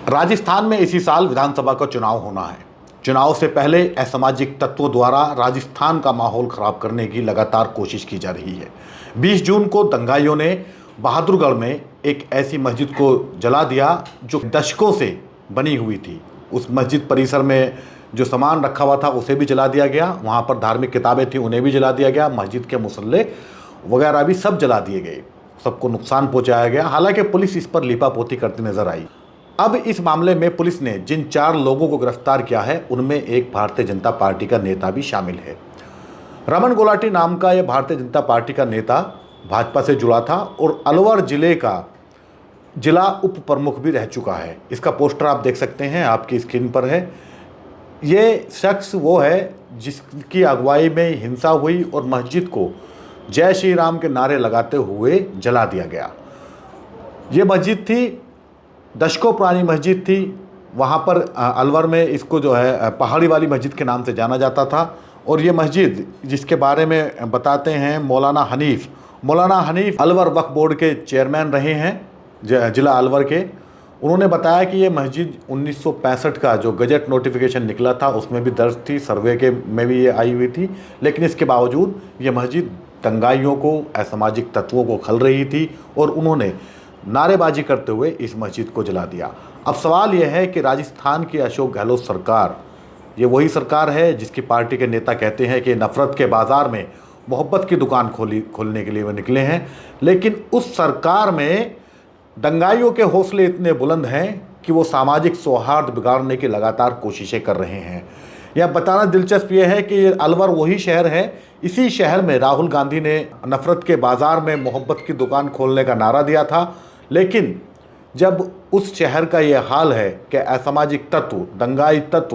राजस्थान में इसी साल विधानसभा का चुनाव होना है। चुनाव से पहले असामाजिक तत्वों द्वारा राजस्थान का माहौल खराब करने की लगातार कोशिश की जा रही है। 20 जून को दंगाइयों ने बहादुरगढ़ में एक ऐसी मस्जिद को जला दिया जो दशकों से बनी हुई थी। उस मस्जिद परिसर में जो सामान रखा हुआ था उसे भी जला दिया गया, वहाँ पर धार्मिक किताबें थी उन्हें भी जला दिया गया, मस्जिद के मुसल्ले वगैरह भी सब जला दिए गए, सबको नुकसान पहुँचाया गया। हालांकि पुलिस इस पर लीपापोती करती नजर आई। अब इस मामले में पुलिस ने जिन 4 लोगों को गिरफ्तार किया है उनमें एक भारतीय जनता पार्टी का नेता भी शामिल है। रमन गुलाटी नाम का यह भारतीय जनता पार्टी का नेता भाजपा से जुड़ा था और अलवर जिले का जिला उप प्रमुख भी रह चुका है। इसका पोस्टर आप देख सकते हैं, आपकी स्क्रीन पर है। ये शख्स वो है जिसकी अगुवाई में हिंसा हुई और मस्जिद को जय श्री राम के नारे लगाते हुए जला दिया गया। ये मस्जिद थी, दशकों पुरानी मस्जिद थी। वहाँ पर अलवर में इसको जो है पहाड़ी वाली मस्जिद के नाम से जाना जाता था। और ये मस्जिद जिसके बारे में बताते हैं मौलाना हनीफ अलवर वक्फ बोर्ड के चेयरमैन रहे हैं जिला अलवर के। उन्होंने बताया कि ये मस्जिद 1965 का जो गजट नोटिफिकेशन निकला था उसमें भी दर्ज थी, सर्वे के में भी ये आई हुई थी, लेकिन इसके बावजूद ये मस्जिद दंगाइयों को, असामाजिक तत्वों को खल रही थी और उन्होंने नारेबाजी करते हुए इस मस्जिद को जला दिया। अब सवाल यह है कि राजस्थान की अशोक गहलोत सरकार, ये वही सरकार है जिसकी पार्टी के नेता कहते हैं कि नफरत के बाज़ार में मोहब्बत की दुकान खोलने के लिए वो निकले हैं, लेकिन उस सरकार में दंगाइयों के हौसले इतने बुलंद हैं कि वो सामाजिक सौहार्द बिगाड़ने की लगातार कोशिशें कर रहे हैं। यह बताना दिलचस्प ये है कि अलवर वही शहर है, इसी शहर में राहुल गांधी ने नफरत के बाज़ार में मोहब्बत की दुकान खोलने का नारा दिया था। लेकिन जब उस शहर का ये हाल है कि असामाजिक तत्व,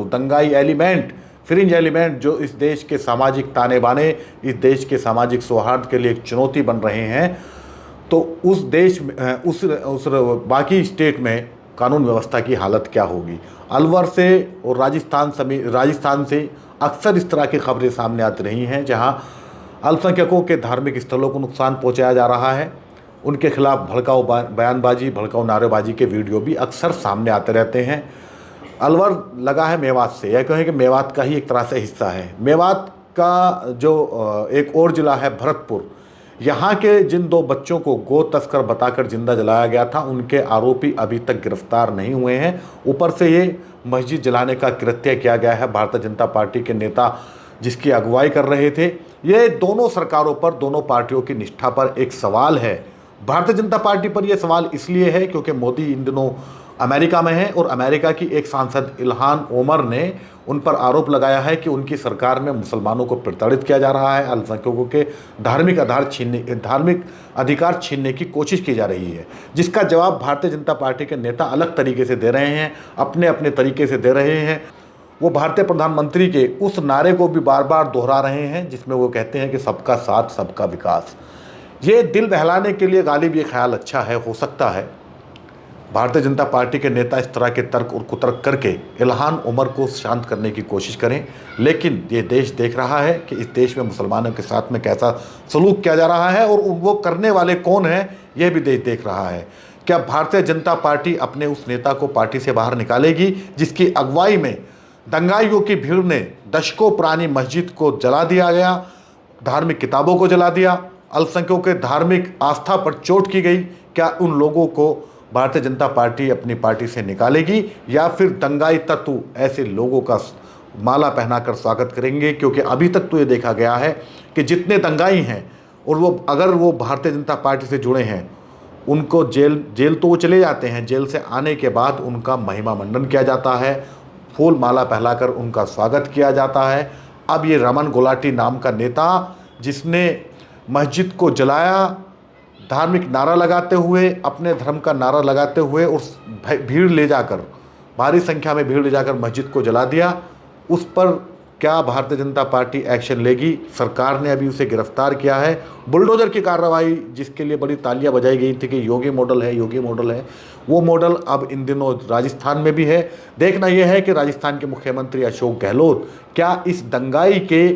दंगाई एलिमेंट, फ्रिंज एलिमेंट जो इस देश के सामाजिक ताने बाने, इस देश के सामाजिक सौहार्द के लिए एक चुनौती बन रहे हैं, तो उस देश में उस बाकी स्टेट में कानून व्यवस्था की हालत क्या होगी। अलवर से और राजस्थान से अक्सर इस तरह की खबरें सामने आती रही हैं जहां अल्पसंख्यकों के धार्मिक स्थलों को नुकसान पहुंचाया जा रहा है। उनके खिलाफ भड़काऊ बयानबाजी, भड़काऊ नारेबाजी के वीडियो भी अक्सर सामने आते रहते हैं। अलवर लगा है मेवात से, यह कहें कि मेवात का ही एक तरह से हिस्सा है। मेवात का जो एक और ज़िला है भरतपुर, यहाँ के जिन 2 बच्चों को गोद तस्कर बताकर जिंदा जलाया गया था उनके आरोपी अभी तक गिरफ्तार नहीं हुए हैं। ऊपर से ये मस्जिद जलाने का कृत्य किया गया है भारतीय जनता पार्टी के नेता जिसकी अगुवाई कर रहे थे। ये दोनों सरकारों पर, दोनों पार्टियों की निष्ठा पर एक सवाल है। भारतीय जनता पार्टी पर यह सवाल इसलिए है क्योंकि मोदी इन दिनों अमेरिका में है और अमेरिका की एक सांसद इल्हान ओमर ने उन पर आरोप लगाया है कि उनकी सरकार में मुसलमानों को प्रताड़ित किया जा रहा है, अल्पसंख्यकों के धार्मिक अधिकार छीनने की कोशिश की जा रही है, जिसका जवाब भारतीय जनता पार्टी के नेता अलग तरीके से दे रहे हैं, अपने अपने तरीके से दे रहे हैं। वो भारतीय प्रधानमंत्री के उस नारे को भी बार बार दोहरा रहे हैं जिसमें वो कहते हैं कि सबका साथ सबका विकास। ये दिल बहलाने के लिए गालिब ये ख्याल अच्छा है, हो सकता है भारतीय जनता पार्टी के नेता इस तरह के तर्क और कुतर्क करके इल्हान उमर को शांत करने की कोशिश करें, लेकिन ये देश देख रहा है कि इस देश में मुसलमानों के साथ में कैसा सलूक किया जा रहा है और वो करने वाले कौन हैं यह भी देश देख रहा है। क्या भारतीय जनता पार्टी अपने उस नेता को पार्टी से बाहर निकालेगी जिसकी अगुवाई में दंगाइयों की भीड़ ने दशकों पुरानी मस्जिद को जला दिया गया, धार्मिक किताबों को जला दिया, अल्पसंख्यकों के धार्मिक आस्था पर चोट की गई? क्या उन लोगों को भारतीय जनता पार्टी अपनी पार्टी से निकालेगी या फिर दंगाई तत्व ऐसे लोगों का माला पहनाकर स्वागत करेंगे? क्योंकि अभी तक तो ये देखा गया है कि जितने दंगाई हैं और वो अगर वो भारतीय जनता पार्टी से जुड़े हैं उनको जेल तो वो चले जाते हैं, जेल से आने के बाद उनका महिमा मंडन किया जाता है, फूल माला पहनाकर उनका स्वागत किया जाता है। अब ये रमन गुलाटी नाम का नेता जिसने मस्जिद को जलाया, धार्मिक नारा लगाते हुए, अपने धर्म का नारा लगाते हुए और भीड़ ले जाकर, भारी संख्या में भीड़ ले जाकर मस्जिद को जला दिया, उस पर क्या भारतीय जनता पार्टी एक्शन लेगी? सरकार ने अभी उसे गिरफ्तार किया है। बुलडोजर की कार्रवाई जिसके लिए बड़ी तालियां बजाई गई थी कि योगी मॉडल है, वो मॉडल अब इन दिनों राजस्थान में भी है। देखना यह है कि राजस्थान के मुख्यमंत्री अशोक गहलोत क्या इस दंगाई के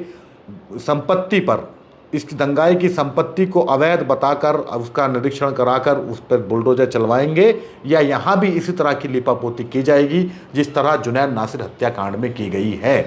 संपत्ति पर इस दंगाई की संपत्ति को अवैध बताकर उसका निरीक्षण कराकर उस पर बुलडोजर चलवाएंगे, या यहाँ भी इसी तरह की लिपापोती की जाएगी जिस तरह जुनैद नासिर हत्याकांड में की गई है।